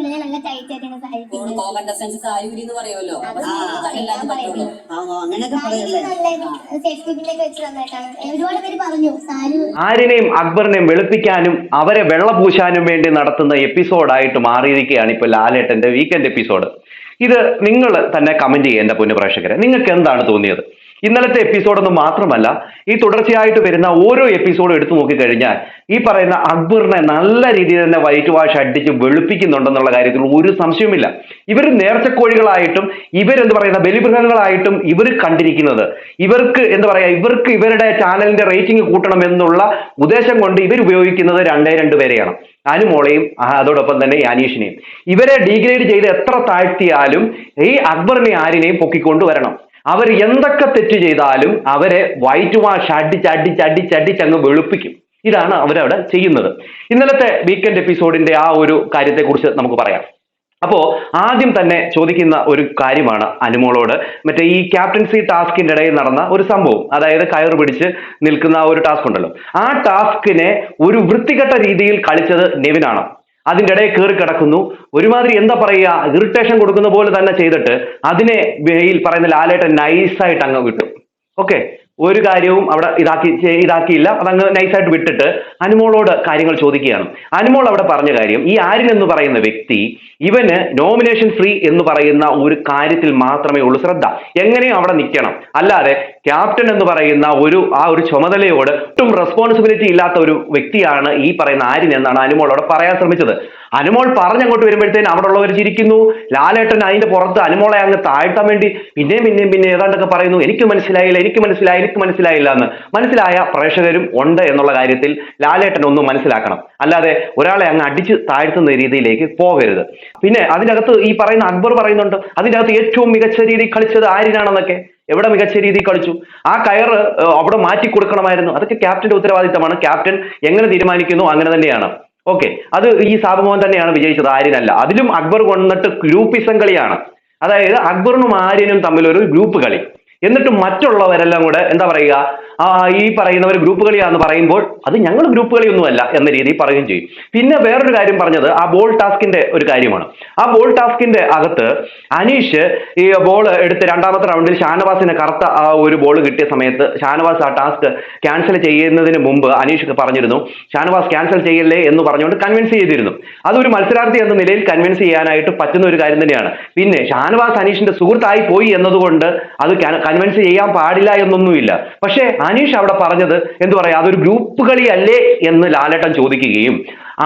ഞാൻ നല്ല ടൈറ്റായിട്ടാണ് സാരി കണ്ടസ്റ്റൻസ് സാരി എന്ന് പറയുമല്ലോ. അങ്ങനെയൊക്കെ പറയല്ലേ. സർട്ടിഫിക്കറ്റ് വെച്ച് തന്നിട്ടാണ് ഒരുപാട് പേര് പറഞ്ഞു സാരി. ആര്യനെയും അക്ബറിനെയും വെളുപ്പിക്കാനും അവരെ വെള്ളപൂശാനും വേണ്ടി നടത്തുന്ന എപ്പിസോഡായിട്ട് മാറിയിരിക്കുകയാണ് ഇപ്പൊ ലാലേട്ടന്റെ വീക്കെൻഡ് എപ്പിസോഡ്. ഇത് നിങ്ങൾ തന്നെ കമന്റ് ചെയ്യുക എന്റെ പൊന്നു പ്രേക്ഷകരെ, നിങ്ങൾക്ക് എന്താണ് തോന്നിയത്? ഇന്നലത്തെ എപ്പിസോഡൊന്നും മാത്രമല്ല, ഈ തുടർച്ചയായിട്ട് വരുന്ന ഓരോ എപ്പിസോഡും എടുത്തു നോക്കിക്കഴിഞ്ഞാൽ ഈ പറയുന്ന അക്ബറിനെ നല്ല രീതിയിൽ തന്നെ വൈറ്റ് വാഷ് അടിച്ച് വെളുപ്പിക്കുന്നുണ്ടെന്നുള്ള കാര്യത്തിൽ ഒരു സംശയവുമില്ല. ഇവർ നേർച്ചക്കോഴികളായിട്ടും ഇവരെന്ത് പറയുന്ന ബലിമൃഗങ്ങളായിട്ടും ഇവർ കണ്ടിരിക്കുന്നത്, ഇവർക്ക് എന്താ പറയാ, ഇവർക്ക് ഇവരുടെ ചാനലിന്റെ റേറ്റിംഗ് കൂട്ടണം എന്നുള്ള ഉദ്ദേശം കൊണ്ട് ഇവർ ഉപയോഗിക്കുന്നത് രണ്ടേ പേരെയാണ്, അനുമോളെയും അതോടൊപ്പം തന്നെ അനീഷിനെയും. ഇവരെ ഡീഗ്രേഡ് ചെയ്ത് എത്ര താഴ്ത്തിയാലും ഈ അക്ബറിനെ ആര്യനെയും പൊക്കിക്കൊണ്ടുവരണം. അവർ എന്തൊക്കെ തെറ്റ് ചെയ്താലും അവരെ വൈറ്റ് വാഷ് അടിച്ചങ്ങ് വെളുപ്പിക്കും. ഇതാണ് അവരവിടെ ചെയ്യുന്നത്. ഇന്നലത്തെ വീക്കെൻഡ് എപ്പിസോഡിന്റെ ആ ഒരു കാര്യത്തെക്കുറിച്ച് നമുക്ക് പറയാം. അപ്പോ ആദ്യം തന്നെ ചോദിക്കുന്ന ഒരു കാര്യമാണ് അനുമോളോട്, മറ്റേ ഈ ക്യാപ്റ്റൻസി ടാസ്കിന്റെ ഇടയിൽ നടന്ന ഒരു സംഭവം, അതായത് കയറ് പിടിച്ച് നിൽക്കുന്ന ആ ഒരു ടാസ്ക് ഉണ്ടല്ലോ, ആ ടാസ്കിനെ ഒരു വൃത്തികെട്ട രീതിയിൽ കളിച്ചത് നെവിനാണ്. അതിൻ്റെ ഇടയിൽ കയറി കിടക്കുന്നു, ഒരുമാതിരി എന്താ പറയുക, ഇറിറ്റേഷൻ കൊടുക്കുന്ന പോലെ തന്നെ ചെയ്തിട്ട് അതിനെ ഈ പറയുന്ന ലാലേട്ടൻ നൈസായിട്ട് അങ്ങ് വിട്ടു. ഓക്കെ, ഒരു കാര്യവും അവിടെ ഇതാക്കിയില്ല, അതങ്ങ് നൈസായിട്ട് വിട്ടിട്ട് അനുമോളോട് കാര്യങ്ങൾ ചോദിക്കുകയാണ്. അനുമോൾ അവിടെ പറഞ്ഞ കാര്യം, ഈ ആര്യൻ എന്ന് പറയുന്ന വ്യക്തി ഇവന് നോമിനേഷൻ ഫ്രീ എന്ന് പറയുന്ന ഒരു കാര്യത്തിൽ മാത്രമേ ഉള്ളൂ ശ്രദ്ധ, എങ്ങനെയും അവിടെ നിൽക്കണം, അല്ലാതെ ക്യാപ്റ്റൻ എന്ന് പറയുന്ന ആ ഒരു ചുമതലയോട് ഒട്ടും റെസ്പോൺസിബിലിറ്റി ഇല്ലാത്ത ഒരു വ്യക്തിയാണ് ഈ പറയുന്ന ആര്യൻ എന്നാണ് അനുമോൾ അവിടെ പറയാൻ ശ്രമിച്ചത്. അനുമോൾ പറഞ്ഞങ്ങോട്ട് വരുമ്പോഴത്തേന് അവിടെ ഉള്ളവർ ചിരിക്കുന്നു. ലാലേട്ടൻ അതിന്റെ പുറത്ത് അനുമോളെ അങ്ങ് താഴ്ത്താൻ വേണ്ടി പിന്നെ ഏതാണ്ടൊക്കെ പറയുന്നു, എനിക്ക് മനസ്സിലായില്ല എന്ന്. മനസ്സിലായ പ്രേക്ഷകരും ഉണ്ട് എന്നുള്ള കാര്യത്തിൽ ലാലേട്ടൻ ഒന്നും മനസ്സിലാക്കണം, അല്ലാതെ ഒരാളെ അങ്ങ് അടിച്ച് താഴ്ത്തുന്ന രീതിയിലേക്ക് പോകരുത്. പിന്നെ അതിനകത്ത് ഈ പറയുന്ന അക്ബർ പറയുന്നുണ്ട്, അതിനകത്ത് ഏറ്റവും മികച്ച രീതിയിൽ കളിച്ചത് ആര്യനാണെന്നൊക്കെ. എവിടെ മികച്ച രീതിയിൽ കളിച്ചു? ആ കയറ് അവിടെ മാറ്റി കൊടുക്കണമായിരുന്നു. അതൊക്കെ ക്യാപ്റ്റന്റെ ഉത്തരവാദിത്തമാണ്. ക്യാപ്റ്റൻ എങ്ങനെ തീരുമാനിക്കുന്നു അങ്ങനെ തന്നെയാണ്. ഓക്കെ, അത് ഈ സാബുമോഹൻ തന്നെയാണ് വിജയിച്ചത്, ആര്യനല്ല. അതിലും അക്ബർ കൊണ്ടിട്ട് ഗ്രൂപ്പിസം കളിയാണ്, അതായത് അക്ബറിനും ആര്യനും തമ്മിലൊരു ഗ്രൂപ്പ് കളി. എന്നിട്ട് മറ്റുള്ളവരെല്ലാം കൂടെ എന്താ പറയുക, ഈ പറയുന്നവർ ഗ്രൂപ്പ് കളിയാന്ന് പറയുമ്പോൾ അത് ഞങ്ങൾ ഗ്രൂപ്പ് കളിയൊന്നുമല്ല എന്ന രീതിയിൽ പറയുകയും ചെയ്യും. പിന്നെ വേറൊരു കാര്യം പറഞ്ഞത് ആ ബോൾ ടാസ്കിന്റെ ഒരു കാര്യമാണ്. ആ ബോൾ ടാസ്കിന്റെ അകത്ത് അനീഷ് ഈ ബോൾ എടുത്ത് രണ്ടാമത്തെ റൗണ്ടിൽ ഷാനവാസിന് കറുത്ത ആ ഒരു ബോൾ കിട്ടിയ സമയത്ത് ഷാനവാസ് ആ ടാസ്ക് ക്യാൻസൽ ചെയ്യുന്നതിന് മുമ്പ് അനീഷ് പറഞ്ഞിരുന്നു, ഷാനവാസ് ക്യാൻസൽ ചെയ്യല്ലേ എന്ന് പറഞ്ഞുകൊണ്ട് കൺവിൻസ് ചെയ്തിരുന്നു. അതൊരു മത്സരാർത്ഥി എന്ന നിലയിൽ കൺവിൻസ് ചെയ്യാനായിട്ട് പറ്റുന്ന ഒരു കാര്യം തന്നെയാണ്. പിന്നെ ഷാനവാസ് അനീഷിന്റെ സുഹൃത്തായി പോയി എന്നതുകൊണ്ട് അത് കൺവിൻസ് ചെയ്യാൻ പാടില്ല എന്നൊന്നുമില്ല. പക്ഷേ അനീഷ് അവിടെ പറഞ്ഞത് എന്തു പറയാ, അതൊരു ഗ്രൂപ്പ് കളി അല്ലേ എന്ന് ലാലേട്ടൻ ചോദിക്കുകയും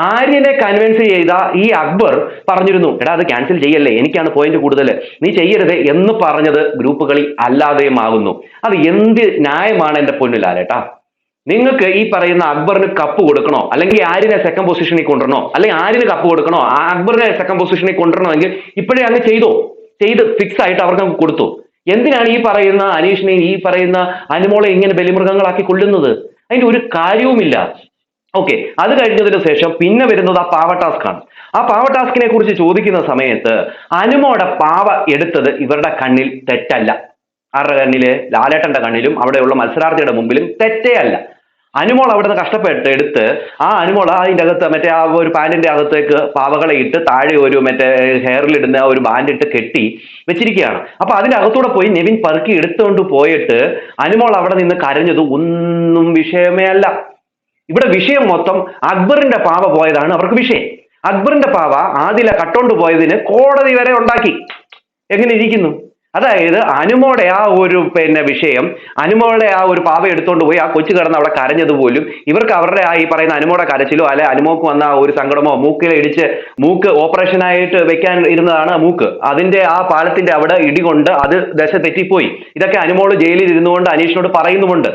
ആര്യനെ കൺവിൻസ് ചെയ്ത ഈ അക്ബർ പറഞ്ഞിരുന്നു, എടാ അത് ക്യാൻസൽ ചെയ്യല്ലേ, എനിക്കാണ് പോയിന്റ് കൂടുതൽ, നീ ചെയ്യരുത് എന്ന് പറഞ്ഞത് ഗ്രൂപ്പ് കളി അല്ലാതെയും ആകുന്നു. അത് എന്ത് ന്യായമാണ് എന്റെ പൊന്നു ലാലേട്ടാ? നിങ്ങൾക്ക് ഈ പറയുന്ന അക്ബറിന് കപ്പ് കൊടുക്കണോ, അല്ലെങ്കിൽ ആര്യനെ സെക്കൻഡ് പൊസിഷനിൽ കൊണ്ടുവരണോ, അല്ലെങ്കിൽ ആര്യന് കപ്പ് കൊടുക്കണോ, അക്ബറിനെ സെക്കൻഡ് പൊസിഷനിൽ കൊണ്ടുവരണമെങ്കിൽ ഇപ്പോഴേ അങ്ങ് ചെയ്ത് ഫിക്സ് ആയിട്ട് അവർക്ക് അങ്ങ് കൊടുത്തു. എന്തിനാണ് ഈ പറയുന്ന അനീഷിനെയും ഈ പറയുന്ന അനുമോളെ ഇങ്ങനെ ബലിമൃഗങ്ങളാക്കി കൊല്ലുന്നത്? അതിന്റെ ഒരു കാര്യവുമില്ല. ഓക്കെ, അത് കഴിഞ്ഞതിന് ശേഷം പിന്നെ വരുന്നത് ആ പാവ ടാസ്ക് ആണ്. ആ പാവ ടാസ്കിനെ കുറിച്ച് ചോദിക്കുന്ന സമയത്ത് അനുമോടെ പാവ എടുത്തത് ഇവരുടെ കണ്ണിൽ തെറ്റല്ല. ആരുടെ കണ്ണില്? ലാലേട്ടന്റെ കണ്ണിലും അവിടെയുള്ള മത്സരാർത്ഥിയുടെ മുമ്പിലും തെറ്റേ അല്ല. അനുമോൾ അവിടുന്ന് കഷ്ടപ്പെട്ട് എടുത്ത് ആ അനുമോൾ അതിൻ്റെ അകത്ത് മറ്റേ ആ ഒരു പാൻറിന്റെ അകത്തേക്ക് പാവകളെ ഇട്ട് താഴെ ഒരു മറ്റേ ഹെയറിലിടുന്ന ഒരു ബാൻഡ് ഇട്ട് കെട്ടി വെച്ചിരിക്കുകയാണ്. അപ്പൊ അതിന്റെ അകത്തൂടെ പോയി നെവിൻ പെറുക്കി എടുത്തുകൊണ്ട് പോയിട്ട് അനുമോൾ അവിടെ നിന്ന് കരഞ്ഞത് ഒന്നും വിഷയമേ അല്ല. ഇവിടെ വിഷയം മൊത്തം അക്ബറിന്റെ പാവ പോയതാണ് അവർക്ക് വിഷയം. അക്ബറിന്റെ പാവ ആദില കട്ടോണ്ട് പോയതിന് കോടതി വരെ ഉണ്ടാക്കി. എങ്ങനെ ഇരിക്കുന്നു? അതായത് അനുമോടെ ആ ഒരു വിഷയം, അനുമോളുടെ ആ ഒരു പാവ എടുത്തുകൊണ്ട് പോയി ആ കൊച്ചു കിടന്ന് അവിടെ കരഞ്ഞത് പോലും ഇവർക്ക് അവരുടെ ഈ പറയുന്ന അനുമോടെ കരച്ചിലോ അല്ലെ അനുമോക്ക് വന്ന ഒരു സങ്കടമോ, മൂക്കിലിടിച്ച് മൂക്ക് ഓപ്പറേഷനായിട്ട് വെക്കാൻ ഇരുന്നതാണ് മൂക്ക്, അതിന്റെ ആ പാലത്തിന്റെ അവിടെ ഇടികൊണ്ട് അത് ദശ തെറ്റിപ്പോയി. ഇതൊക്കെ അനുമോള് ജയിലിൽ ഇരുന്നുകൊണ്ട് അനീഷിനോട് പറയുന്നുമുണ്ട്.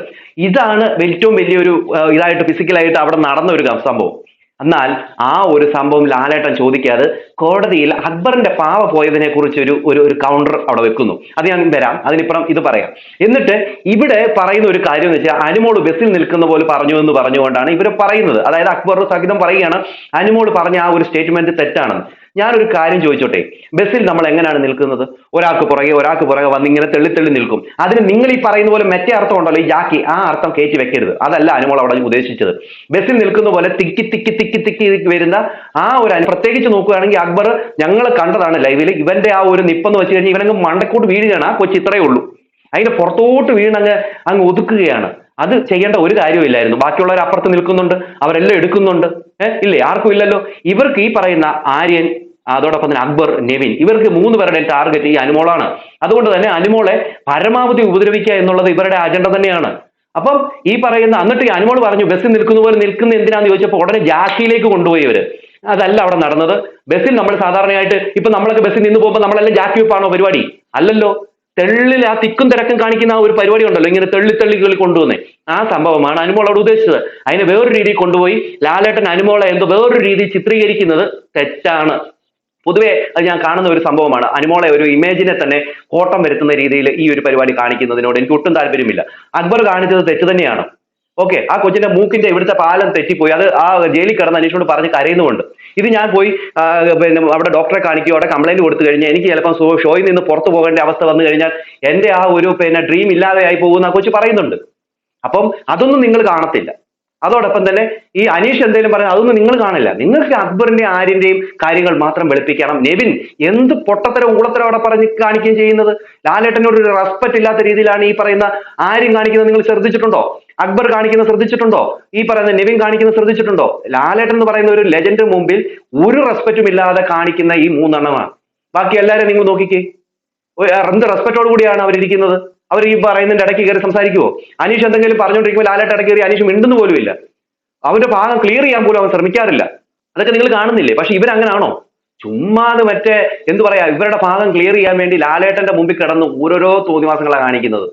ഇതാണ് ഏറ്റവും വലിയൊരു ഇതായിട്ട് ഫിസിക്കലായിട്ട് അവിടെ നടന്ന ഒരു സംഭവം. എന്നാൽ ആ ഒരു സംഭവം ലാലേട്ടൻ ചോദിക്കാതെ കോടതിയിൽ അക്ബറിന്റെ പാവ പോയതിനെ കുറിച്ച് ഒരു കൗണ്ടർ അവിടെ വെക്കുന്നു. അത് ഞാൻ വരാം, അതിനിപ്പുറം ഇത് പറയാം. എന്നിട്ട് ഇവിടെ പറയുന്ന ഒരു കാര്യം എന്ന് വെച്ചാൽ അനുമോള് ബസ്സിൽ നിൽക്കുന്ന പോലെ പറഞ്ഞു എന്ന് പറഞ്ഞുകൊണ്ടാണ് ഇവർ പറയുന്നത്. അതായത് അക്ബർ സഹിതം പറയുകയാണ് അനുമോള് പറഞ്ഞ ആ ഒരു സ്റ്റേറ്റ്മെന്റ് തെറ്റാണെന്ന്. ഞാനൊരു കാര്യം ചോദിച്ചോട്ടെ, ബസ്സിൽ നമ്മൾ എങ്ങനെയാണ് നിൽക്കുന്നത്? ഒരാൾക്ക് പുറകെ വന്ന് ഇങ്ങനെ തെള്ളി നിൽക്കും. അതിന് നിങ്ങൾ ഈ പറയുന്ന പോലെ മറ്റേ അർത്ഥം ഉണ്ടല്ലോ, ഈ ജാക്കി, ആ അർത്ഥം കയറ്റി വെക്കരുത്. അതല്ല അനുമോൾ അവിടെ ഉദ്ദേശിച്ചത്. ബസ്സിൽ നിൽക്കുന്ന പോലെ തിക്കി വരുന്ന ആ ഒരു പ്രത്യേകിച്ച് നോക്കുകയാണെങ്കിൽ അക്ബർ ഞങ്ങൾ കണ്ടതാണ് ലൈവിൽ. ഇവന്റെ ആ ഒരു നിപ്പെന്ന് വെച്ച് കഴിഞ്ഞാൽ ഇവനങ്ങ് മണ്ടക്കോട്ട് വീഴുകയാണ്. ആ കൊച്ചി ഇത്രയേ ഉള്ളൂ, അതിന്റെ പുറത്തോട്ട് അങ്ങ് ഒതുക്കുകയാണ്. അത് ചെയ്യേണ്ട ഒരു കാര്യമില്ലായിരുന്നു. ബാക്കിയുള്ളവർ അപ്പുറത്ത് നിൽക്കുന്നുണ്ട്, അവരെല്ലാം എടുക്കുന്നുണ്ട്. ഇല്ലേ? ആർക്കും ഇല്ലല്ലോ. ഇവർക്ക് ഈ പറയുന്ന ആര്യൻ, അതോടൊപ്പം തന്നെ അക്ബർ, നെവിൻ, ഇവർക്ക് 3 പേരുടെ ടാർഗറ്റ് ഈ അനുമോളാണ്. അതുകൊണ്ട് തന്നെ അനുമോളെ പരമാവധി ഉപദ്രവിക്കുക എന്നുള്ളത് ഇവരുടെ അജണ്ട തന്നെയാണ്. അപ്പം ഈ പറയുന്ന എന്നിട്ട് ഈ അനുമോൾ പറഞ്ഞു ബസ്സിൽ നിൽക്കുന്ന പോലെ നിൽക്കുന്ന എന്തിനാന്ന് ചോദിച്ചപ്പോൾ ഉടനെ ജാക്കിയിലേക്ക് കൊണ്ടുപോയി ഇവര്. അതല്ല അവിടെ നടന്നത്. ബസ്സിൽ നമ്മൾ സാധാരണയായിട്ട് ഇപ്പൊ നമ്മളൊക്കെ ബസ്സിൽ നിന്ന് പോകുമ്പോൾ നമ്മളെല്ലാം ജാക്കി വെപ്പാണോ പരിപാടി? അല്ലല്ലോ. തെള്ളിൽ ആ തിക്കും തിരക്കും കാണിക്കുന്ന ആ ഒരു പരിപാടി ഉണ്ടല്ലോ, ഇങ്ങനെ തെള്ളികളിൽ കൊണ്ടുവന്നേ, ആ സംഭവമാണ് അനുമോൾ അവിടെ ഉദ്ദേശിച്ചത്. അതിനെ വേറൊരു രീതിയിൽ കൊണ്ടുപോയി ലാലേട്ടൻ അനുമോളെ എന്തോ വേറൊരു രീതിയിൽ ചിത്രീകരിക്കുന്നത് തെറ്റാണ്. പൊതുവെ അത് ഞാൻ കാണുന്ന ഒരു സംഭവമാണ്. അനുമോളെ ഒരു ഇമേജിനെ തന്നെ കോട്ടം വരുത്തുന്ന രീതിയിൽ ഈ ഒരു പരിപാടി കാണിക്കുന്നതിനോട് എനിക്ക് ഒട്ടും താല്പര്യമില്ല. അക്ബർ കാണിച്ചത് തെറ്റ് തന്നെയാണ്. ഓക്കെ, ആ കൊച്ചിന്റെ മൂക്കിന്റെ ഇവിടുത്തെ പാലം തെറ്റിപ്പോയി. അത് ആ ജയിലിൽ കിടന്ന് അനീഷിനോട് പറഞ്ഞ് കരയുന്നുമുണ്ട്. ഇത് ഞാൻ പോയി പിന്നെ അവിടെ ഡോക്ടറെ കാണിക്കുകയോ അവിടെ കംപ്ലൈന്റ് കൊടുത്തു കഴിഞ്ഞാൽ എനിക്ക് ചിലപ്പോൾ ഷോയിൽ നിന്ന് പുറത്തു പോകേണ്ട അവസ്ഥ വന്നു കഴിഞ്ഞാൽ എന്റെ ആ ഒരു ഡ്രീം ഇല്ലാതെയായി പോകുന്ന ആ കൊച്ചു പറയുന്നുണ്ട്. അപ്പം അതൊന്നും നിങ്ങൾ കാണത്തില്ല. അതോടൊപ്പം തന്നെ ഈ അനീഷ് എന്തെങ്കിലും പറയാം, അതൊന്നും നിങ്ങൾ കാണില്ല. നിങ്ങൾക്ക് അക്ബറിന്റെ ആര്യന്റെയും കാര്യങ്ങൾ മാത്രം വെളുപ്പിക്കണം. നെവിൻ എന്ത് പൊട്ടത്തരം ഊളത്തരം അവിടെ പറഞ്ഞ് കാണിക്കുകയും ചെയ്യുന്നത്. ലാലേട്ടനോട് ഒരു റെസ്പെക്ട് ഇല്ലാത്ത രീതിയിലാണ് ഈ പറയുന്ന ആര്യം കാണിക്കുന്നത്. നിങ്ങൾ ശ്രദ്ധിച്ചിട്ടുണ്ടോ? അക്ബർ കാണിക്കുന്നത് ശ്രദ്ധിച്ചിട്ടുണ്ടോ? ഈ പറയുന്ന നെവിൻ കാണിക്കുന്നത് ശ്രദ്ധിച്ചിട്ടുണ്ടോ? ലാലേട്ടൻ എന്ന് പറയുന്ന ഒരു ലെജൻഡ് മുമ്പിൽ ഒരു റെസ്പെക്റ്റും ഇല്ലാതെ കാണിക്കുന്ന ഈ 3 എണ്ണമാണ്. ബാക്കി എല്ലാവരും നിങ്ങൾ നോക്കിക്കേ, എന്ത് റെസ്പെക്റ്റോട് കൂടിയാണ് അവരിയ്ക്കുന്നത്. അവർ ഈ പറയുന്നതിന്റെ ഇടയ്ക്ക് കയറി സംസാരിക്കുവോ? അനീഷ് എന്തെങ്കിലും പറഞ്ഞുകൊണ്ടിരിക്കുമ്പോൾ ലാലേട്ടൻ ഇടയ്ക്ക് കയറി അനീഷ് മിണ്ടുന്നു പോലും ഇല്ല. അവന്റെ ഭാഗം ക്ലിയർ ചെയ്യാൻ പോലും അവൻ ശ്രമിക്കാറില്ല. അതൊക്കെ നിങ്ങൾ കാണുന്നില്ലേ? പക്ഷെ ഇവരങ്ങനാണോ? ചുമ്മാതെ മറ്റേ എന്ത് പറയാ, ഇവരുടെ ഭാഗം ക്ലിയർ ചെയ്യാൻ വേണ്ടി ലാലേട്ടന്റെ മുമ്പിൽ കിടന്ന് ഓരോരോ തോന്നിവാസങ്ങളാണ് കാണിക്കുന്നത്.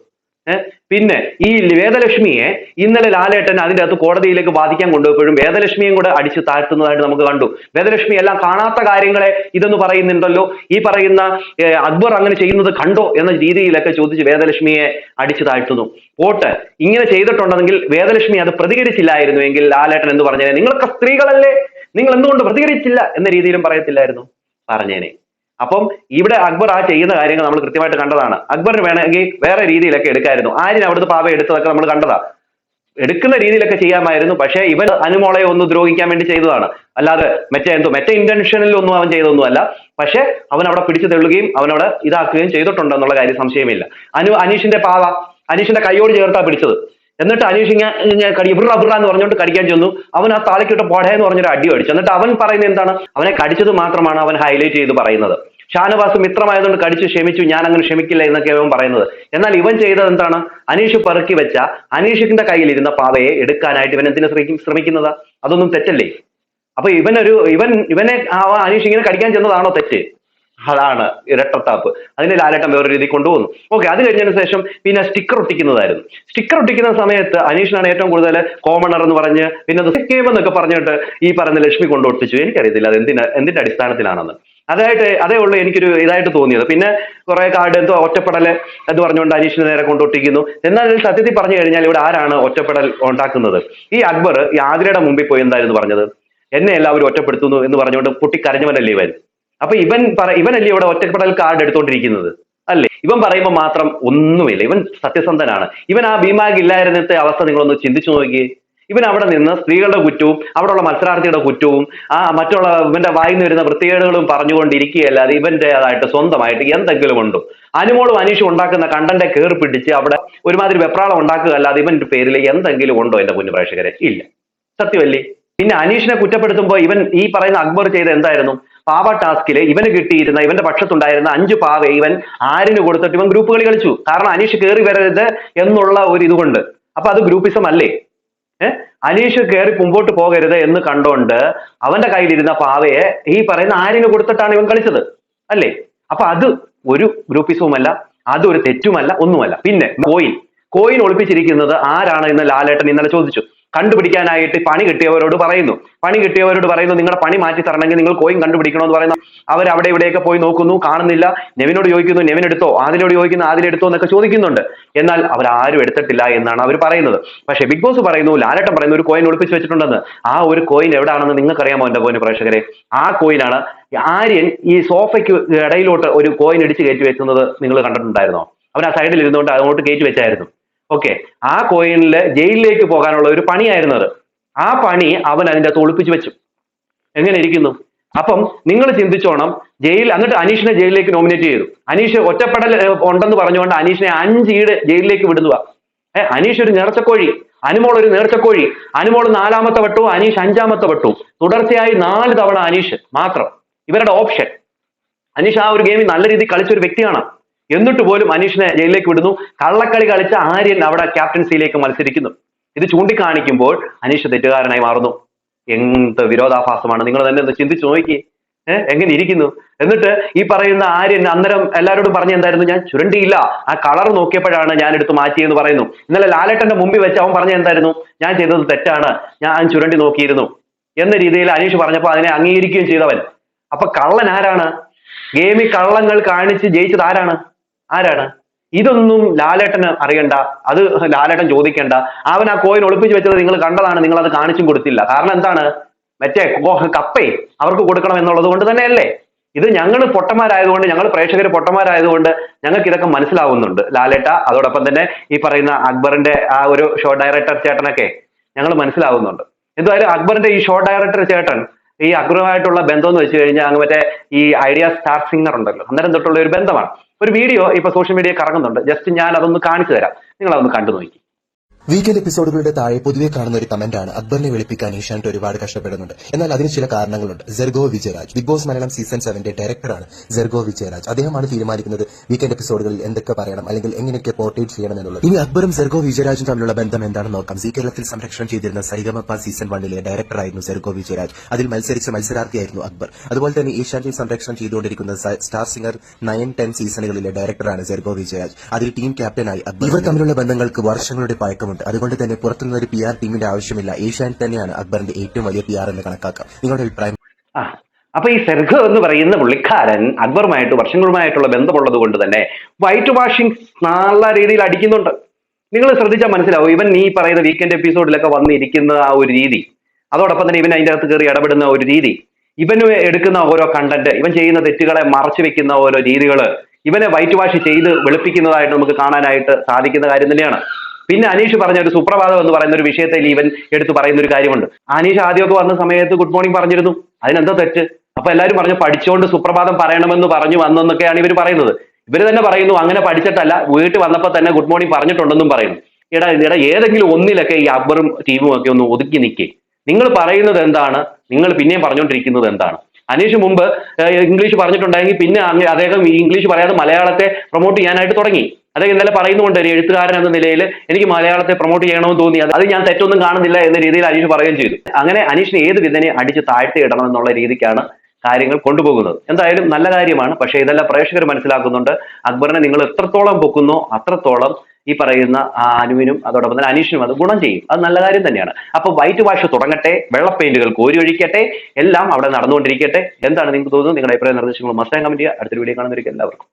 പിന്നെ ഈ വേദലക്ഷ്മിയെ ഇന്നലെ ലാലേട്ടൻ അതിൻ്റെ അകത്ത് കോടതിയിലേക്ക് വാദിക്കാൻ കൊണ്ടുപോയപ്പോഴും വേദലക്ഷ്മിയും കൂടെ അടിച്ചു താഴ്ത്തുന്നതായിട്ട് നമുക്ക് കണ്ടു. വേദലക്ഷ്മി എല്ലാം കാണാത്ത കാര്യങ്ങളെ ഇതെന്ന് പറയുന്നുണ്ടല്ലോ, ഈ പറയുന്ന അക്ബർ അങ്ങനെ ചെയ്യുന്നത് കണ്ടോ എന്ന രീതിയിലൊക്കെ ചോദിച്ച് വേദലക്ഷ്മിയെ അടിച്ചു താഴ്ത്തുന്നു. പോട്ടെ, ഇങ്ങനെ ചെയ്തിട്ടുണ്ടെങ്കിൽ വേദലക്ഷ്മി അത് പ്രതികരിച്ചില്ലായിരുന്നു എങ്കിൽ ലാലേട്ടൻ എന്ന് പറഞ്ഞേനെ, നിങ്ങളൊക്കെ സ്ത്രീകളല്ലേ, നിങ്ങൾ എന്തുകൊണ്ട് പ്രതികരിച്ചില്ല എന്ന രീതിയിലും പറയത്തില്ലായിരുന്നു, പറഞ്ഞേനെ. അപ്പം ഇവിടെ അക്ബർ ആ ചെയ്യുന്ന കാര്യങ്ങൾ നമ്മൾ കൃത്യമായിട്ട് കണ്ടതാണ്. അക്ബറിന് വേണമെങ്കിൽ വേറെ രീതിയിലൊക്കെ എടുക്കായിരുന്നു. ആര്യൻ അവിടുത്തെ പാവ എടുത്തതൊക്കെ നമ്മൾ കണ്ടതാ. എടുക്കുന്ന രീതിയിലൊക്കെ ചെയ്യാമായിരുന്നു. പക്ഷേ ഇവൻ അനുമോളെ ഒന്ന് ദ്രോഹിക്കാൻ വേണ്ടി ചെയ്തതാണ്, അല്ലാതെ മറ്റേ ഇന്റൻഷനിൽ ഒന്നും അവൻ ചെയ്തൊന്നുമല്ല. പക്ഷെ അവൻ അവിടെ പിടിച്ചു തെള്ളുകയും അവനവിടെ ഇതാക്കുകയും ചെയ്തിട്ടുണ്ടെന്നുള്ള കാര്യം സംശയമില്ല. അനീഷിന്റെ പാവ അനീഷിന്റെ കൈയോട് ചേർത്താ പിടിച്ചത്. എന്നിട്ട് അനീഷ് ഇങ്ങനെ ബിറ എന്ന് പറഞ്ഞുകൊണ്ട് കടിക്കാൻ ചെന്നു. അവൻ ആ താളിക്കിട്ട് പോടേന്ന് പറഞ്ഞൊരു അടി അടിച്ചു. എന്നിട്ട് അവൻ പറയുന്നത് എന്താണ്? അവനെ കടിച്ചത് മാത്രമാണ് അവൻ ഹൈലൈറ്റ് ചെയ്ത് പറയുന്നത്. ഷാനവാസ് മിത്രമായതുകൊണ്ട് കടിച്ചു ക്ഷമിച്ചു, ഞാൻ അങ്ങനെ ക്ഷമിക്കില്ല എന്നൊക്കെ അവൻ പറയുന്നത്. എന്നാൽ ഇവൻ ചെയ്തത് എന്താണ്? അനീഷ് പെറുക്കി വെച്ച അനീഷിന്റെ കയ്യിലിരുന്ന പാവയെ എടുക്കാനായിട്ട് ഇവൻ എന്തിനു ശ്രമിക്കുന്നതാ? അതൊന്നും തെറ്റല്ലേ? അപ്പൊ ഇവനെ അനീഷ് ഇങ്ങനെ കടിക്കാൻ ചെന്നതാണോ തെറ്റ്? അതാണ് ഇരട്ടത്താപ്പ്. അതിനെ ലാലേട്ടൻ വേറൊരു രീതിയിൽ കൊണ്ടുപോകുന്നു. ഓക്കെ, അത് കഴിഞ്ഞതിന് ശേഷം പിന്നെ സ്റ്റിക്കർ ഒട്ടിക്കുന്നതായിരുന്നു. സ്റ്റിക്കർ ഒട്ടിക്കുന്ന സമയത്ത് അനീഷിനാണ് ഏറ്റവും കൂടുതൽ കോമണർ എന്ന് പറഞ്ഞ് പിന്നെ അത് എന്നൊക്കെ പറഞ്ഞിട്ട് ഈ പറയുന്ന ലക്ഷ്മി കൊണ്ട് ഒട്ടിച്ചു. എനിക്കറിയത്തില്ല അത് എന്തിന്റെ അടിസ്ഥാനത്തിലാണെന്ന്. അതേ ഉള്ളൂ എനിക്കൊരു ഇതായിട്ട് തോന്നിയത്. പിന്നെ കുറെ കാർഡ് എന്തോ ഒറ്റപ്പെടല് എന്ന് പറഞ്ഞുകൊണ്ട് അനീഷിന് നേരെ കൊണ്ടൊട്ടിക്കുന്നു. എന്നാൽ സത്യത്തിൽ പറഞ്ഞു കഴിഞ്ഞാൽ ഇവിടെ ആരാണ് ഒറ്റപ്പെടൽ ഉണ്ടാക്കുന്നത്? ഈ അക്ബർ ഈ ആതിരയുടെ മുമ്പിൽ പോയി എന്തായിരുന്നു പറഞ്ഞത്? എന്നെ എല്ലാവരും ഒറ്റപ്പെടുത്തുന്നു എന്ന് പറഞ്ഞുകൊണ്ട് പൊട്ടിക്കരഞ്ഞവനല്ലേ ഇവൻ. അപ്പൊ ഇവനല്ലേ ഇവിടെ ഒറ്റപ്പെടൽ കാർഡ് എടുത്തോണ്ടിരിക്കുന്നത് അല്ലേ? ഇവൻ പറയുമ്പോൾ മാത്രം ഒന്നുമില്ല. ഇവൻ സത്യസന്ധനാണ്. ഇവൻ ആ ഭീമാഗ് ഇല്ലായിരുന്നത്തെ അവസ്ഥ നിങ്ങളൊന്ന് ചിന്തിച്ചു നോക്കിയേ. ഇവൻ അവിടെ നിന്ന് സ്ത്രീകളുടെ കുറ്റവും അവിടെയുള്ള മത്സരാർത്ഥിയുടെ കുറ്റവും മറ്റുള്ള ഇവന്റെ വായിന്ന് വരുന്ന വൃത്തികേടുകളും പറഞ്ഞുകൊണ്ടിരിക്കുകയല്ലാതെ ഇവന്റേതായിട്ട് സ്വന്തമായിട്ട് എന്തെങ്കിലും ഉണ്ടോ? അനുമോളും അനീഷും ഉണ്ടാക്കുന്ന കണ്ടന്റെ കയറി പിടിച്ച് അവിടെ ഒരുമാതിരി വെപ്രാളം ഉണ്ടാക്കുക അല്ലാതെ ഇവന്റെ പേരിൽ എന്തെങ്കിലും ഉണ്ടോ എന്റെ പൊന്നു പ്രേക്ഷകരെ? ഇല്ല. സത്യമല്ലേ? പിന്നെ അനീഷിനെ കുറ്റപ്പെടുത്തുമ്പോൾ ഇവൻ ഈ പറയുന്ന അക്ബർ ചെയ്ത എന്തായിരുന്നു? പാവ ടാസ്കില് ഇവന് കിട്ടിയിരുന്ന ഇവന്റെ പക്ഷത്തുണ്ടായിരുന്ന 5 പാവ ഇവൻ ആരിന് കൊടുത്തിട്ട് ഇവൻ ഗ്രൂപ്പ് കളി കളിച്ചു. കാരണം അനീഷ് കയറി വരരുത് എന്നുള്ള ഒരു ഇതുകൊണ്ട്. അപ്പൊ അത് ഗ്രൂപ്പിസം അല്ലേ? അനീഷ് കയറി മുമ്പോട്ട് പോകരുത് എന്ന് കണ്ടോണ്ട് അവന്റെ കയ്യിലിരുന്ന പാവയെ ഈ പറയുന്ന ആരിന് കൊടുത്തിട്ടാണ് ഇവൻ കളിച്ചത് അല്ലേ? അപ്പൊ അത് ഒരു ഗ്രൂപ്പിസവുമല്ല, അതൊരു തെറ്റുമല്ല, ഒന്നുമല്ല. പിന്നെ കോയിൻ ഒളിപ്പിച്ചിരിക്കുന്നത് ആരാണ് എന്ന് ലാലേട്ടൻ ഇന്നലെ ചോദിച്ചു. കണ്ടുപിടിക്കാനായിട്ട് പണി കിട്ടിയവരോട് പറയുന്നു നിങ്ങളുടെ പണി മാറ്റി തരണമെങ്കിൽ നിങ്ങൾ കോയിൻ കണ്ടുപിടിക്കണമെന്ന് പറയുന്നു. അവർ അവിടെ ഇവിടെയൊക്കെ പോയി നോക്കുന്നു, കാണുന്നില്ല. നെവിനോട് ചോദിക്കുന്നു, നെവിൻ എടുത്തോ. ആദിലോട് ചോദിക്കുന്നു, ആദിലെടുത്തോ എന്നൊക്കെ ചോദിക്കുന്നുണ്ട്. എന്നാൽ അവരാരും എടുത്തിട്ടില്ല എന്നാണ് അവർ പറയുന്നത്. പക്ഷേ ബിഗ് ബോസ് പറയുന്നു, ലാലേട്ടൻ പറയുന്നു ഒരു കോയിൻ ഒളിപ്പിച്ച് വെച്ചിട്ടുണ്ടെന്ന്. ആ ഒരു കോയിൻ എവിടെയാണെന്ന് നിങ്ങൾക്ക് അറിയാമോ എന്റെ പോയിന്റ് പ്രേക്ഷകരെ? ആ കോയിനാണ് ആര്യൻ ഈ സോഫയ്ക്ക് ഇടയിലോട്ട് ഒരു കോയിൻ ഇടിച്ച് കയറ്റി വെക്കുന്നത് നിങ്ങൾ കണ്ടിട്ടുണ്ടായിരുന്നോ? അവൻ ആ സൈഡിൽ ഇരുന്നുകൊണ്ട് അങ്ങോട്ട് കയറ്റി വെച്ചായിരുന്നു. ഓക്കെ, ആ കോയിനിൽ ജയിലിലേക്ക് പോകാനുള്ള ഒരു പണിയായിരുന്നത്. ആ പണി അവൻ അതിൻ്റെ അകത്ത് ഒളിപ്പിച്ചു വെച്ചു. എങ്ങനെ ഇരിക്കുന്നു? അപ്പം നിങ്ങൾ ചിന്തിച്ചോണം. എന്നിട്ട് അനീഷിനെ ജയിലിലേക്ക് നോമിനേറ്റ് ചെയ്തു. അനീഷ് ഒറ്റപ്പെടൽ ഉണ്ടെന്ന് പറഞ്ഞുകൊണ്ട് അനീഷിനെ 5 ഈട് ജയിലിലേക്ക് വിടുക. അനീഷ് ഒരു നേർച്ചക്കോഴി, അനുമോൾ ഒരു നേർച്ചക്കോഴി. അനുമോൾ 4ാമത്തെ വട്ടവും അനീഷ് 5ാമത്തെ വട്ടവും. തുടർച്ചയായി 4 തവണ അനീഷ് മാത്രം ഇവരുടെ ഓപ്ഷൻ. അനീഷ് ആ ഒരു ഗെയിമിൽ നല്ല രീതിയിൽ കളിച്ചൊരു വ്യക്തിയാണ്. എന്നിട്ട് പോലും അനീഷിനെ ജയിലിലേക്ക് വിടുന്നു. കള്ളക്കളി കളിച്ച ആര്യൻ അവിടെ ക്യാപ്റ്റൻസിയിലേക്ക് മത്സരിക്കുന്നു. ഇത് ചൂണ്ടിക്കാണിക്കുമ്പോൾ അനീഷ് തെറ്റുകാരനായി മാറുന്നു. എന്ത് വിരോധാഭാസമാണ്! നിങ്ങൾ തന്നെ ഒന്ന് ചിന്തിച്ചു നോക്കി. എങ്ങനെ ഇരിക്കുന്നു? എന്നിട്ട് ഈ പറയുന്ന ആര്യൻ അന്നേരം എല്ലാവരോടും പറഞ്ഞ എന്തായിരുന്നു? ഞാൻ ചുരണ്ടിയില്ല, ആ കളർ നോക്കിയപ്പോഴാണ് ഞാൻ എടുത്ത് മാറ്റിയെന്ന് പറയുന്നു. ഇന്നലെ ലാലേട്ടന്റെ മുമ്പിൽ വെച്ച് അവൻ പറഞ്ഞ എന്തായിരുന്നു? ഞാൻ ചെയ്തത് തെറ്റാണ്, ഞാൻ ചുരണ്ടി നോക്കിയിരുന്നു എന്ന രീതിയിൽ അനീഷ് പറഞ്ഞപ്പോൾ അതിനെ അംഗീകരിക്കുകയും ചെയ്തവൻ. അപ്പൊ കള്ളൻ ആരാണ്? ഗെയിമിൽ കള്ളങ്ങൾ കാണിച്ച് ജയിച്ചത് ആരാണ്? ഇതൊന്നും ലാലേട്ടന് അറിയണ്ട, അത് ലാലേട്ടൻ ചോദിക്കേണ്ട. അവൻ ആ കോയിൻ ഒളിപ്പിച്ച് വെച്ചത് നിങ്ങൾ കണ്ടതാണ്, നിങ്ങൾ അത് കാണിച്ചും കൊടുത്തില്ല. കാരണം എന്താണ്? മറ്റേ കപ്പേ അവർക്ക് കൊടുക്കണം എന്നുള്ളത് കൊണ്ട് തന്നെയല്ലേ? ഇത് ഞങ്ങൾ പൊട്ടന്മാരായതുകൊണ്ട്, ഞങ്ങൾ പ്രേക്ഷകർ പൊട്ടന്മാരായതുകൊണ്ട് ഞങ്ങൾക്ക് ഇതൊക്കെ മനസ്സിലാവുന്നുണ്ട് ലാലേട്ട. അതോടൊപ്പം തന്നെ ഈ പറയുന്ന അക്ബറിന്റെ ആ ഒരു ഷോ ഡയറക്ടർ ചേട്ടനൊക്കെ ഞങ്ങൾ മനസ്സിലാവുന്നുണ്ട്. എന്തായാലും അക്ബറിന്റെ ഈ ഷോ ഡയറക്ടർ ചേട്ടൻ ഈ അക്ബറുമായിട്ടുള്ള ബന്ധം എന്ന് വെച്ച് കഴിഞ്ഞാൽ അങ്ങ് മറ്റേ ഈ ഐഡിയ സ്റ്റാർ സിംഗർ ഉണ്ടല്ലോ, അന്നേരം തൊട്ടുള്ള ഒരു ബന്ധമാണ്. ഒരു വീഡിയോ ഇപ്പൊ സോഷ്യൽ മീഡിയ കറങ്ങുന്നുണ്ട്. ജസ്റ്റ് ഞാൻ അതൊന്ന് കാണിച്ചു തരാം, നിങ്ങൾ അതൊന്ന് കണ്ടു നോക്കി. വീക്കെൻഡ് എപ്പിസോഡുകളുടെ താഴെ പൊതുവെ കാണുന്ന ഒരു കമന്റാണ് അക്ബറിനെ വെളുപ്പിക്കാൻ ഏഷ്യാനെറ്റ് ഒരുപാട് കഷ്ടപ്പെടുന്നുണ്ട്. എന്നാൽ അതിന് ചില കാരണങ്ങളുണ്ട്. Sergo Vijayaraj, Bigg Boss Malayalam season 7 ഡയറക്ടറാണ് സെർഗോ വിജയരാജ്. അദ്ദേഹമാണ് തീരുമാനിക്കുന്നത് വീക്കെൻഡ് എപ്പിസോഡുകളിൽ എന്തൊക്കെ പറയണം അല്ലെങ്കിൽ എങ്ങനെയൊക്കെ പോർട്രേറ്റ് ചെയ്യണം എന്നുള്ളത്. ഇനി അക്ബറും സെർഗോ വിജയരാജും തമ്മിലുള്ള ബന്ധം എന്താണെന്ന് നോക്കാം. സി കേരളത്തിൽ സംരക്ഷണം ചെയ്തിരുന്ന സരിഗമപ്പ സീസൺ 1 ഡയറക്ടറായിരുന്നു സെർഗോ വിജയരാജ്. അതിൽ മത്സരിച്ച മത്സരാർത്ഥിയായിരുന്നു അക്ബർ. അതുപോലെ തന്നെ ഏഷ്യാനെറ്റിൽ സംരക്ഷണം ചെയ്തുകൊണ്ടിരിക്കുന്ന സ്റ്റാർ സിംഗർ 9, 10 സീസണുകളിലെ ഡയറക്ടറാണ് സെർഗോ വിജയരാജ്. അതിൽ ടീം ക്യാപ്റ്റനായി അക്ബർ. ഇവർ തമ്മിലുള്ള ബന്ധങ്ങൾക്ക് വർഷങ്ങളുടെ പഴക്കമുണ്ട്. അതുകൊണ്ട് തന്നെ പുറത്തുനിന്ന് ഒരു PR ടീമിന്റെ ആവശ്യമില്ല. ഏഷ്യാനെറ്റ് തന്നെയാണ് അക്ബറിന്റെ ഏറ്റവും വലിയ PR എന്ന് കണക്കാക്കാം. നിങ്ങളുടെ അഭിപ്രായം? അപ്പൊ ഈ സെർഗോ എന്ന് പറയുന്ന പുള്ളിക്കാരൻ അക്ബറുമായിട്ട് വർഷങ്ങളുമായിട്ടുള്ള ബന്ധമുള്ളത് കൊണ്ട് തന്നെ വൈറ്റ് വാഷിംഗ് നല്ല രീതിയിൽ അടിക്കുന്നുണ്ട്. നിങ്ങൾ ശ്രദ്ധിച്ചാൽ മനസ്സിലാവും. ഇവൻ ഈ പറയുന്ന വീക്കെൻഡ് എപ്പിസോഡിലൊക്കെ വന്നിരിക്കുന്ന ആ ഒരു രീതി, അതോടൊപ്പം തന്നെ ഇവൻ അതിൻ്റെ അകത്ത് കയറി ഇടപെടുന്ന ഒരു രീതി, ഇവന് എടുക്കുന്ന ഓരോ കണ്ടന്റ്, ഇവൻ ചെയ്യുന്ന തെറ്റുകളെ മറച്ചു വെക്കുന്ന ഓരോ രീതികൾ, ഇവനെ വൈറ്റ് വാഷ് ചെയ്ത് വെളുപ്പിക്കുന്നതായിട്ട് നമുക്ക് കാണാനായിട്ട് സാധിക്കുന്ന കാര്യം തന്നെയാണ്. പിന്നെ അനീഷ് പറഞ്ഞ ഒരു സുപ്രഭാതം എന്ന് പറയുന്ന ഒരു വിഷയത്തിൽ ഇവൻ എടുത്ത് പറയുന്ന ഒരു കാര്യമുണ്ട്. അനീഷ് ആദ്യമൊക്കെ വന്ന സമയത്ത് ഗുഡ് മോർണിംഗ് പറഞ്ഞിരുന്നു, അതിനെന്താ തെറ്റ്? അപ്പൊ എല്ലാവരും പറഞ്ഞു പഠിച്ചുകൊണ്ട് സുപ്രഭാതം പറയണമെന്ന് പറഞ്ഞു വന്നെന്നൊക്കെയാണ് ഇവർ പറയുന്നത്. ഇവർ തന്നെ പറയുന്നു അങ്ങനെ പഠിച്ചിട്ടല്ല, വീട്ടിൽ വന്നപ്പോൾ തന്നെ ഗുഡ് മോർണിംഗ് പറഞ്ഞിട്ടുണ്ടെന്നും പറയുന്നു. ഇട ഏതെങ്കിലും ഒന്നിലൊക്കെ ഈ അക്ബറും ടീമും ഒക്കെ ഒന്ന് ഒതുക്കി നിൽക്കേ. നിങ്ങൾ പറയുന്നത് എന്താണ്? നിങ്ങൾ പിന്നെയും പറഞ്ഞുകൊണ്ടിരിക്കുന്നത് എന്താണ്? അനീഷ് മുമ്പ് ഇംഗ്ലീഷ് പറഞ്ഞിട്ടുണ്ടെങ്കിൽ പിന്നെ അദ്ദേഹം ഇംഗ്ലീഷ് പറയാതെ മലയാളത്തെ പ്രൊമോട്ട് ചെയ്യാനായിട്ട് തുടങ്ങി. അദ്ദേഹം ഇന്നലെ പറയുന്നുണ്ട്, ഒരു എഴുത്തുകാരൻ എന്ന നിലയിൽ എനിക്ക് മലയാളത്തെ പ്രൊമോട്ട് ചെയ്യണമെന്ന് തോന്നി, അത് ഞാൻ തെറ്റൊന്നും കാണുന്നില്ല എന്ന രീതിയിൽ അനീഷ് പറയുകയും ചെയ്തു. അങ്ങനെ അനീഷിനെ ഏത് വിധനെ അടിച്ച് താഴ്ത്തിയിടണം എന്നുള്ള രീതിക്കാണ് കാര്യങ്ങൾ കൊണ്ടുപോകുന്നത്. എന്തായാലും നല്ല കാര്യമാണ്. പക്ഷേ ഇതെല്ലാം പ്രേക്ഷകർ മനസ്സിലാക്കുന്നുണ്ട്. അക്ബറിനെ നിങ്ങൾ എത്രത്തോളം പൊക്കുന്നോ അത്രത്തോളം ഈ പറയുന്ന അനുവിനും അതോടൊപ്പം തന്നെ അനീഷിനും അത് ഗുണം ചെയ്യും. അത് നല്ല കാര്യം തന്നെയാണ്. അപ്പൊ വൈറ്റ് വാഷ് തുടങ്ങട്ടെ, വെള്ള പെയിന്റുകൾ കോരി ഒഴിക്കട്ടെ, എല്ലാം അവിടെ നടന്നുകൊണ്ടിരിക്കട്ടെ. എന്താണ് നിങ്ങൾക്ക് തോന്നുന്നത്? നിങ്ങളുടെ അഭിപ്രായ നിർദ്ദേശങ്ങൾ മസ്റ്റാൻ കമന്റ് ചെയ്യുക. അടുത്തൊരു വീഡിയോ കാണുന്നവർക്ക് എല്ലാവർക്കും